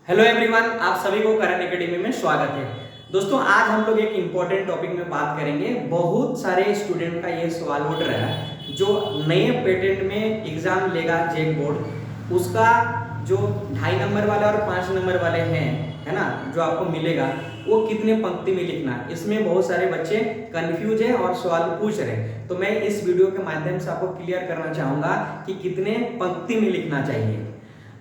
Hello everyone, आप सभी को करण एकेडमी में स्वागत है। दोस्तों, आज हम लोग एक इम्पॉर्टेंट टॉपिक में बात करेंगे। बहुत सारे स्टूडेंट का ये सवाल उठ रहा है, जो नए पेटेंट में एग्जाम लेगा जेक बोर्ड, उसका जो 2.5 नंबर वाले और 5 नंबर वाले हैं, है ना, जो आपको मिलेगा वो कितने पंक्ति में लिखना है। इसमें बहुत सारे बच्चे कंफ्यूज है और सवाल पूछ रहे हैं, तो मैं इस वीडियो के माध्यम से आपको क्लियर करना चाहूँगा कि कितने पंक्ति में लिखना चाहिए।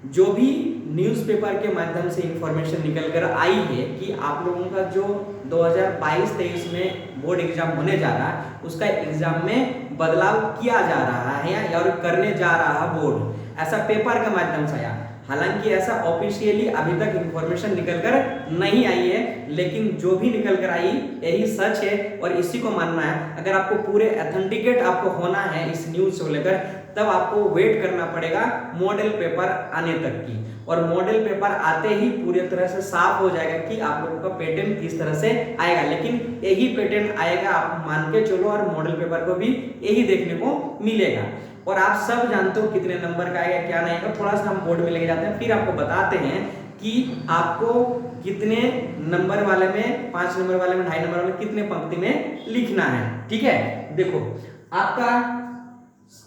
जो भी न्यूज़पेपर के माध्यम से इंफॉर्मेशन निकल कर आई है कि आप लोगों का जो 2022-23 में बोर्ड एग्जाम होने जा रहा है, उसका एग्जाम में बदलाव किया जा रहा है या और करने जा रहा है बोर्ड, ऐसा पेपर के माध्यम से आया। हालांकि ऐसा ऑफिशियली अभी तक इंफॉर्मेशन निकल कर नहीं आई है, लेकिन जो भी निकल कर आई यही सच है और इसी को मानना है। अगर आपको पूरे ऑथेंटिकेट आपको होना है इस न्यूज़ को लेकर, तब आपको वेट करना पड़ेगा मॉडल पेपर आने तक की, और मॉडल पेपर आते ही पूरी तरह से साफ हो जाएगा कि आप लोगों का पैटर्न किस तरह से आएगा। लेकिन यही पैटर्न आएगा, आप मान के चलो, और मॉडल पेपर को भी यही देखने को मिलेगा। और आप सब जानते हो कितने नंबर का आएगा क्या नहीं आएगा। थोड़ा सा हम बोर्ड में लेके जाते हैं, फिर आपको बताते हैं कि आपको कितने नंबर वाले में, 5 नंबर वाले में, 2.5 नंबर वाले में कितने पंक्ति में लिखना है। ठीक है, देखो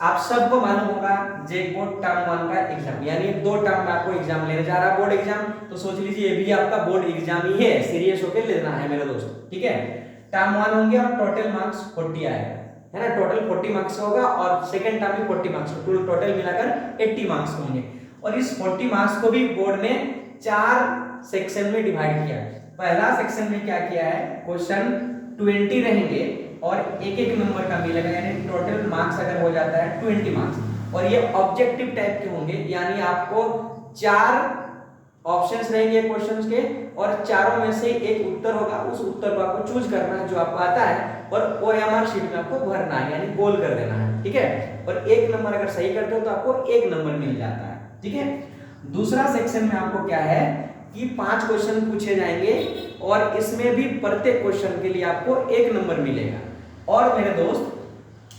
आप सबको मालूम होगा जेक बोर्ड टर्म 1 का एग्जाम, यानी 2 टर्म में आपको एग्जाम लेने जा रहा है बोर्ड एग्जाम। तो सोच लीजिए ये भी आपका बोर्ड एग्जाम ही है, सीरियस होकर लेना है मेरे दोस्त। ठीक है, टर्म 1 होंगे और टोटल मार्क्स 40 आएगा, है ना। टोटल 40 मार्क्स होगा और सेकंड टर्म में 40 मार्क्स, टोटल मिलाकर 80 मार्क्स होंगे। और इस 40 मार्क्स को भी बोर्ड ने 4 सेक्शन में डिवाइड किया है। पहला सेक्शन में क्या किया है, क्वेश्चन 20 रहेंगे और एक एक नंबर का मिलेगा, यानी टोटल मार्क्स अगर हो जाता है 20 मार्क्स। और ये ऑब्जेक्टिव टाइप के होंगे, यानी आपको 4 ऑप्शंस रहेंगे क्वेश्चंस के, और चारों में से एक उत्तर होगा। उस उत्तर को आपको चूज करना है जो आपको आता है, और OMR शीट में आपको भरना है, यानी गोल कर देना है। ठीक है, और 1 नंबर अगर सही करते हो तो आपको 1 नंबर मिल जाता है। ठीक है, दूसरा सेक्शन में आपको क्या है कि 5 क्वेश्चन पूछे जाएंगे, और इसमें भी प्रत्येक क्वेश्चन के लिए आपको 1 नंबर मिलेगा। और मेरे दोस्त,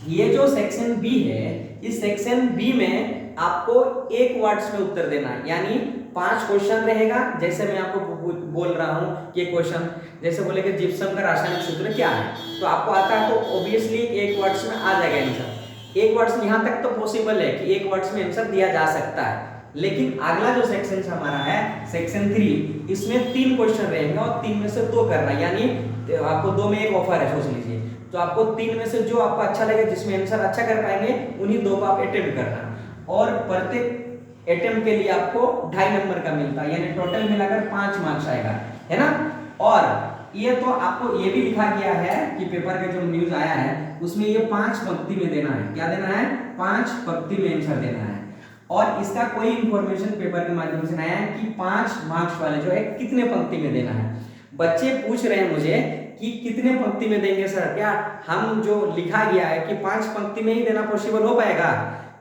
ये जो सेक्शन बी है, इस सेक्शन बी में आपको 1 वर्ड्स में उत्तर देना है, यानी 5 क्वेश्चन रहेगा। जैसे मैं आपको बोल रहा हूं कि क्वेश्चन जैसे बोले कि जिप्सम का रासायनिक सूत्र क्या है, तो आपको आता है तो ऑब्वियसली 1 वर्ड्स में आ जाएगा आंसर। 1 वर्ड्स यहां तक तो पॉसिबल है कि 1 वर्ड्स में आंसर दिया जा सकता है। लेकिन अगला जो सेक्शन हमारा है सेक्शन 3, इसमें 3 क्वेश्चन रहेंगे और 3 में से 2 करना, यानी आपको 2 में 1 ऑफर है, सोच लीजिए। तो आपको 3 में से जो आपको अच्छा लगे, जिसमें आंसर अच्छा कर पाएंगे, उन्हीं 2 को आप अटेम्प्ट करना। और प्रत्येक अटेम्प्ट के लिए आपको 2.5 नंबर का मिलता है, यानी टोटल मिलाकर 5 मार्क्स आएगा, है ना। और ये तो आपको ये भी लिखा गया है कि पेपर का जो न्यूज आया है उसमें ये 5 पंक्ति में देना है। क्या देना है, 5 पंक्ति में आंसर देना है। और इसका कोई इंफॉर्मेशन पेपर के माध्यम से नहीं आया कि 5 मार्क्स वाले जो है कितने पंक्ति में देना है। बच्चे पूछ रहे हैं मुझे कि कितने पंक्ति में देंगे सर, क्या हम जो लिखा गया है कि 5 पंक्ति में ही देना पॉसिबल हो पाएगा।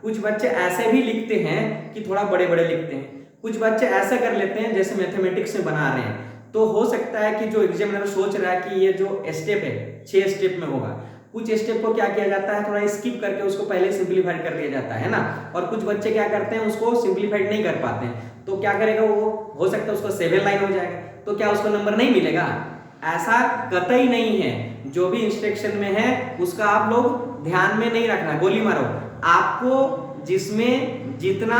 कुछ बच्चे ऐसे भी लिखते हैं कि थोड़ा बड़े बड़े लिखते हैं, कुछ बच्चे ऐसा कर लेते हैं जैसे मैथमेटिक्स में बना रहे हैं। तो हो सकता है कि जो एग्जामिनर सोच रहा है कि ये जो स्टेप है 6 स्टेप में होगा, कुछ स्टेप को क्या किया जाता है, थोड़ा स्किप करके उसको पहले सिंपलीफाई कर दिया जाता है ना। और कुछ बच्चे क्या करते हैं, उसको सिंपलीफाई नहीं कर पाते हैं, तो क्या करेगा वो, हो सकता है उसको 7 लाइन हो जाएगा, तो क्या उसको नंबर नहीं मिलेगा। ऐसा कतई नहीं है, जो भी इंस्ट्रक्शन में है उसका आप लोग ध्यान में नहीं रखना, गोली मारो। आपको जिसमें जितना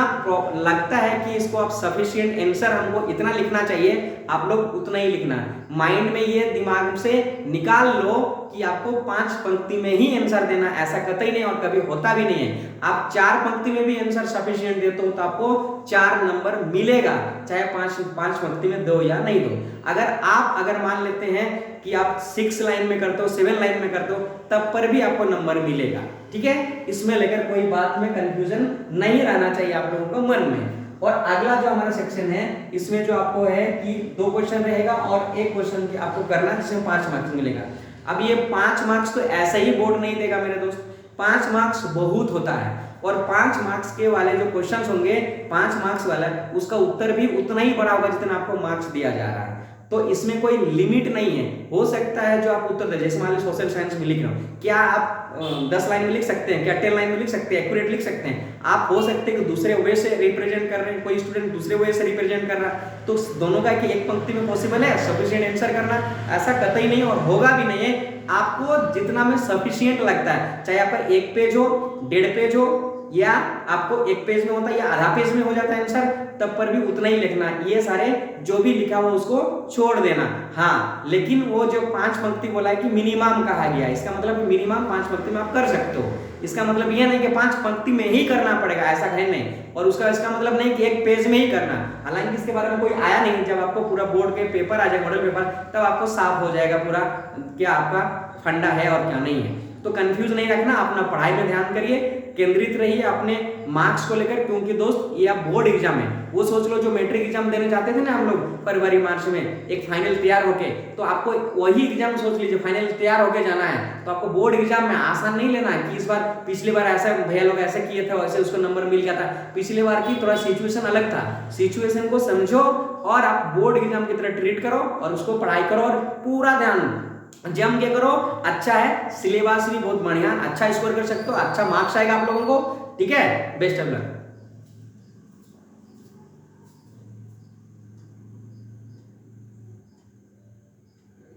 लगता है कि इसको आप सफिशिएंट आंसर हमको इतना लिखना चाहिए, आप लोग उतना ही लिखना। माइंड में ये दिमाग से निकाल लो कि आपको 5 पंक्ति में ही आंसर देना, ऐसा कतई नहीं और कभी होता भी नहीं है। आप 4 पंक्ति में भी आंसर सफिशिएंट देते हो तो आपको 4 नंबर मिलेगा, चाहे 5 पंक्ति में दो या नहीं दो। अगर मान लेते हैं कि आप 6 लाइन में करते हो, 7 लाइन में करते हो, तब पर भी आपको नंबर मिलेगा। ठीक है, इसमें लेकर कोई बात में कंफ्यूजन नहीं रहना चाहिए आप लोगों को मन में। और अगला जो हमारा सेक्शन है, इसमें जो आपको है कि 2 क्वेश्चन रहेगा और 1 क्वेश्चन की आपको करना, जिसमें 5 मार्क्स मिलेगा। अब ये 5 मार्क्स तो ऐसे ही बोर्ड नहीं देगा मेरे दोस्त, 5 मार्क्स बहुत होता है। और 5 मार्क्स के वाले जो क्वेश्चंस होंगे, 5 मार्क्स वाला, उसका उत्तर भी उतना ही बड़ा होगा जितना आपको मार्क्स दिया जा रहा है। तो इसमें कोई लिमिट नहीं है। हो सकता है जो आप उत्तर दे, जैसे मान लीजिए सोशल साइंस में लिख रहे हो, क्या आप 10 लाइन में लिख सकते हैं क्या, 10 लाइन में लिख सकते हैं, एक्यूरेट लिख सकते हैं। आप हो सकते हैं कि दूसरे वे से रिप्रेजेंट कर रहे हैं, कोई स्टूडेंट दूसरे वे से रिप्रेजेंट कर रहा है, तो दोनों का कि एक पंक्ति में पॉसिबल है सफिशिएंट आंसर करना, ऐसा कतई नहीं और होगा भी नहीं है। आपको जितना में सफिशिएंट लगता है, चाहे आपका 1 पेज हो, 1.5 पेज हो, या आपको 1 पेज में होता है या आधा पेज में हो जाता है आंसर, तब पर भी उतना ही लिखना। ये सारे जो भी लिखा हुआ उसको छोड़ देना। हाँ, लेकिन वो जो 5 पंक्ति बोला है कि मिनिमम कहा गया है, इसका मतलब मिनिमम 5 पंक्ति में आप कर सकते हो। इसका मतलब ये नहीं कि 5 पंक्ति में ही करना पड़ेगा, ऐसा है नहीं। और उसका इसका मतलब नहीं कि 1 पेज में ही करना। हालांकि इसके बारे में कोई आया नहीं, जब आपको पूरा बोर्ड के पेपर आ जाए, मॉडल पेपर, तब आपको साफ हो जाएगा पूरा क्या आपका फंडा है और क्या नहीं है। तो कंफ्यूज नहीं रखना, अपना पढ़ाई में ध्यान करिए, केंद्रित रहिए अपने मार्क्स को लेकर, क्योंकि दोस्त ये आप बोर्ड एग्जाम है। वो सोच लो जो मैट्रिक एग्जाम देने जाते थे ना हम लोग फरवरी मार्च में, एक फाइनल तैयार होके, तो आपको वही एग्जाम सोच लीजिए फाइनल तैयार होके जाना है। तो आपको बोर्ड एग्जाम में आसान नहीं लेना है कि इस बार, पिछली बार ऐसा भैया लोग ऐसे किए थे वैसे उसको नंबर मिल गया था। पिछली बार की थोड़ा सिचुएशन अलग था, सिचुएशन को समझो और आप बोर्ड एग्जाम की तरह ट्रीट करो और उसको पढ़ाई करो और पूरा ध्यान जम के करो। अच्छा है, सिलेबस भी बहुत बढ़िया, अच्छा स्कोर कर सकते हो, अच्छा मार्क्स आएगा आप लोगों को। ठीक है, बेस्ट ऑफ लक।